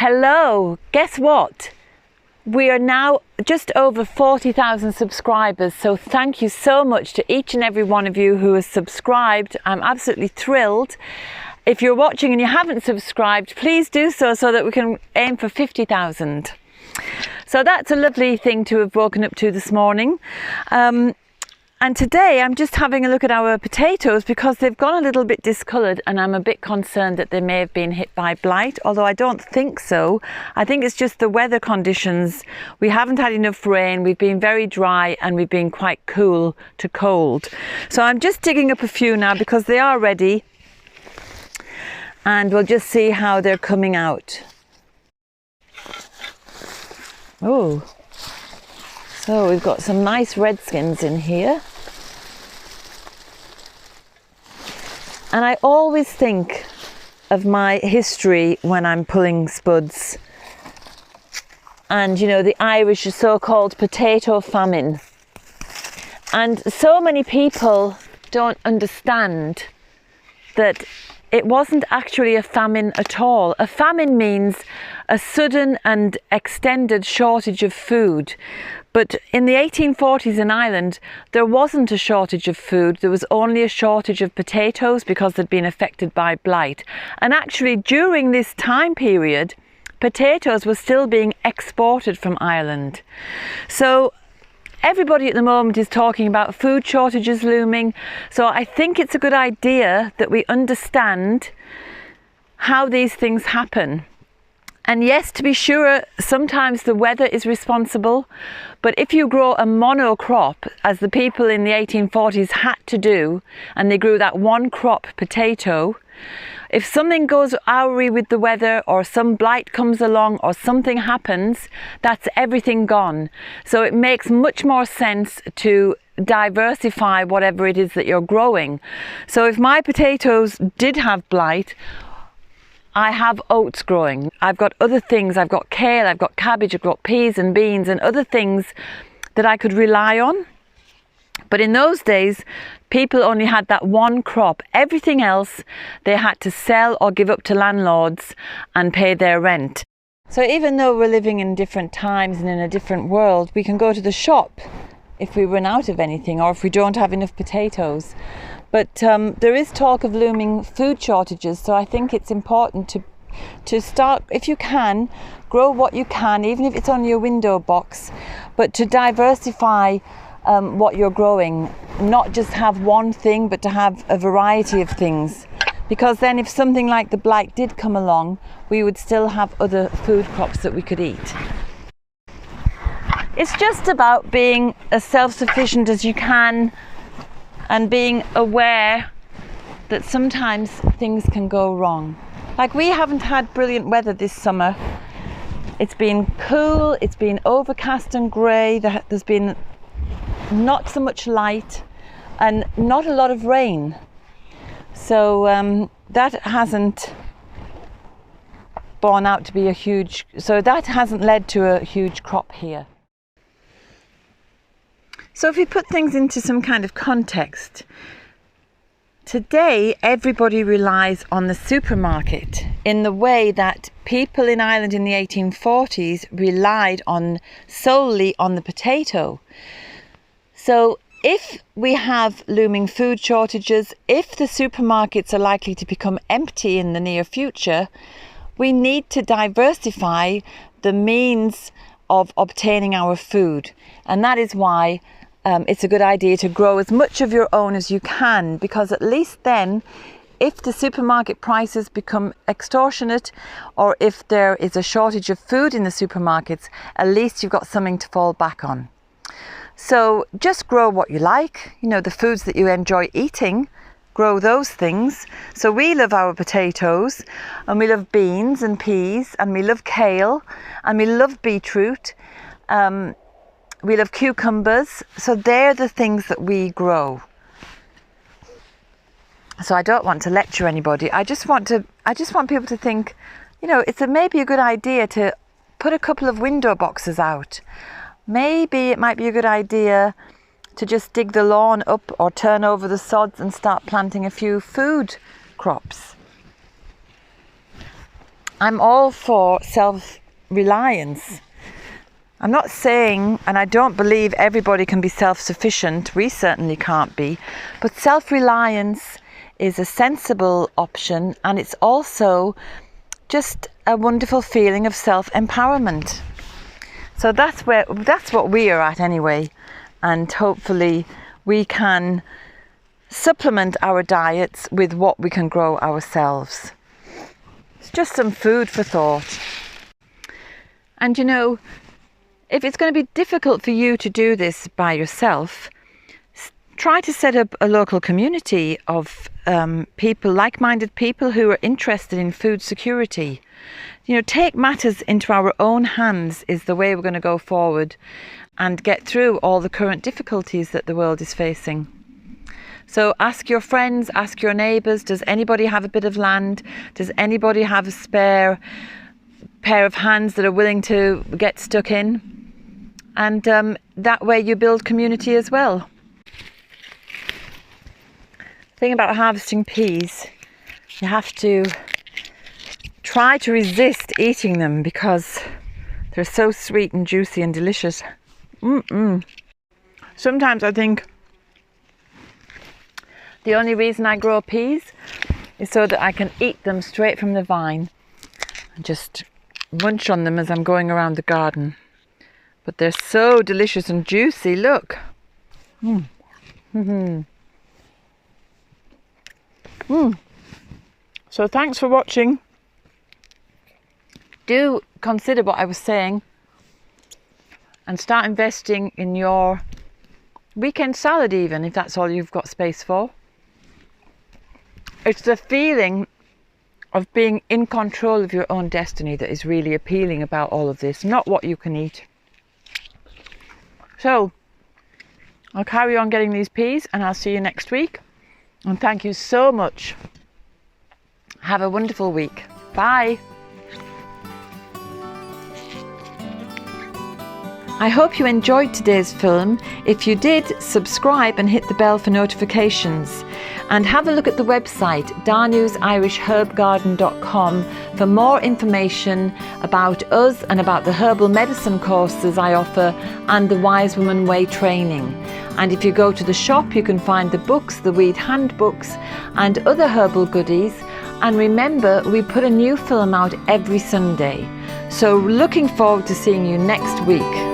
Hello, guess what? We are now just over 40,000 subscribers, so thank you so much to each and every one of you who has subscribed. I'm absolutely thrilled. If you're watching and you haven't subscribed, please do so that we can aim for 50,000. So that's a lovely thing to have woken up to this morning. And today I'm just having a look at our potatoes because they've gone a little bit discoloured, and I'm a bit concerned that they may have been hit by blight, although I don't think so. I think it's just the weather conditions. We haven't had enough rain, we've been very dry, and we've been quite cool to cold. So I'm just digging up a few now because they are ready, and we'll just see how they're coming out. Oh, so we've got some nice red skins in here. And I always think of my history when I'm pulling spuds. And you know, the Irish so-called potato famine. And so many people don't understand that it wasn't actually a famine at all. A famine means a sudden and extended shortage of food. But in the 1840s in Ireland, there wasn't a shortage of food. There was only a shortage of potatoes because they'd been affected by blight. And actually, during this time period, potatoes were still being exported from Ireland. So everybody at the moment is talking about food shortages looming. So I think it's a good idea that we understand how these things happen. And yes, to be sure, sometimes the weather is responsible, but if you grow a monocrop, as the people in the 1840s had to do, and they grew that one crop potato, if something goes awry with the weather, or some blight comes along, or something happens, that's everything gone. So it makes much more sense to diversify whatever it is that you're growing. So if my potatoes did have blight, I have oats growing. I've got other things. I've got kale, I've got cabbage, I've got peas and beans and other things that I could rely on. But in those days, people only had that one crop. Everything else they had to sell or give up to landlords and pay their rent. So even though we're living in different times and in a different world, we can go to the shop if we run out of anything or if we don't have enough potatoes. But there is talk of looming food shortages, so I think it's important to start, if you can, grow what you can, even if it's on your window box, but to diversify what you're growing, not just have one thing, but to have a variety of things. Because then if something like the blight did come along, we would still have other food crops that we could eat. It's just about being as self-sufficient as you can, and being aware that sometimes things can go wrong. Like, we haven't had brilliant weather this summer. It's been cool, it's been overcast and grey, there's been not so much light and not a lot of rain. So that hasn't borne out to be that hasn't led to a huge crop here. So if we put things into some kind of context, today everybody relies on the supermarket in the way that people in Ireland in the 1840s relied solely on the potato. So if we have looming food shortages, if the supermarkets are likely to become empty in the near future, we need to diversify the means of obtaining our food. And that is why it's a good idea to grow as much of your own as you can, because at least then, if the supermarket prices become extortionate, or if there is a shortage of food in the supermarkets, at least you've got something to fall back on. So just grow what you like, you know, the foods that you enjoy eating, grow those things. So we love our potatoes, and we love beans and peas, and we love kale, and we love beetroot. We love cucumbers, so they're the things that we grow. So I don't want to lecture anybody. I just want people to think, you know, maybe a good idea to put a couple of window boxes out. Maybe it might be a good idea to just dig the lawn up or turn over the sods and start planting a few food crops. I'm all for self-reliance. I'm not saying, and I don't believe everybody can be self-sufficient, we certainly can't be, but self-reliance is a sensible option, and it's also just a wonderful feeling of self-empowerment. So that's what we are at anyway, and hopefully we can supplement our diets with what we can grow ourselves. It's just some food for thought. And you know, if it's going to be difficult for you to do this by yourself, try to set up a local community of people, like-minded people who are interested in food security. You know, take matters into our own hands is the way we're going to go forward and get through all the current difficulties that the world is facing. So ask your friends, ask your neighbours, does anybody have a bit of land? Does anybody have a spare pair of hands that are willing to get stuck in? And that way you build community as well. The thing about harvesting peas, you have to try to resist eating them because they're so sweet and juicy and delicious. Sometimes I think the only reason I grow peas is so that I can eat them straight from the vine and just munch on them as I'm going around the garden. But they're so delicious and juicy, look. So thanks for watching. Do consider what I was saying and start investing in your weekend salad, even if that's all you've got space for. It's the feeling of being in control of your own destiny that is really appealing about all of this, not what you can eat. So I'll carry on getting these peas and I'll see you next week. And thank you so much. Have a wonderful week. Bye. I hope you enjoyed today's film. If you did, subscribe and hit the bell for notifications. And have a look at the website danusirishherbgarden.com for more information about us and about the herbal medicine courses I offer and the Wise Woman Way training. And if you go to the shop, you can find the books, the weed handbooks and other herbal goodies. And remember, we put a new film out every Sunday. So looking forward to seeing you next week.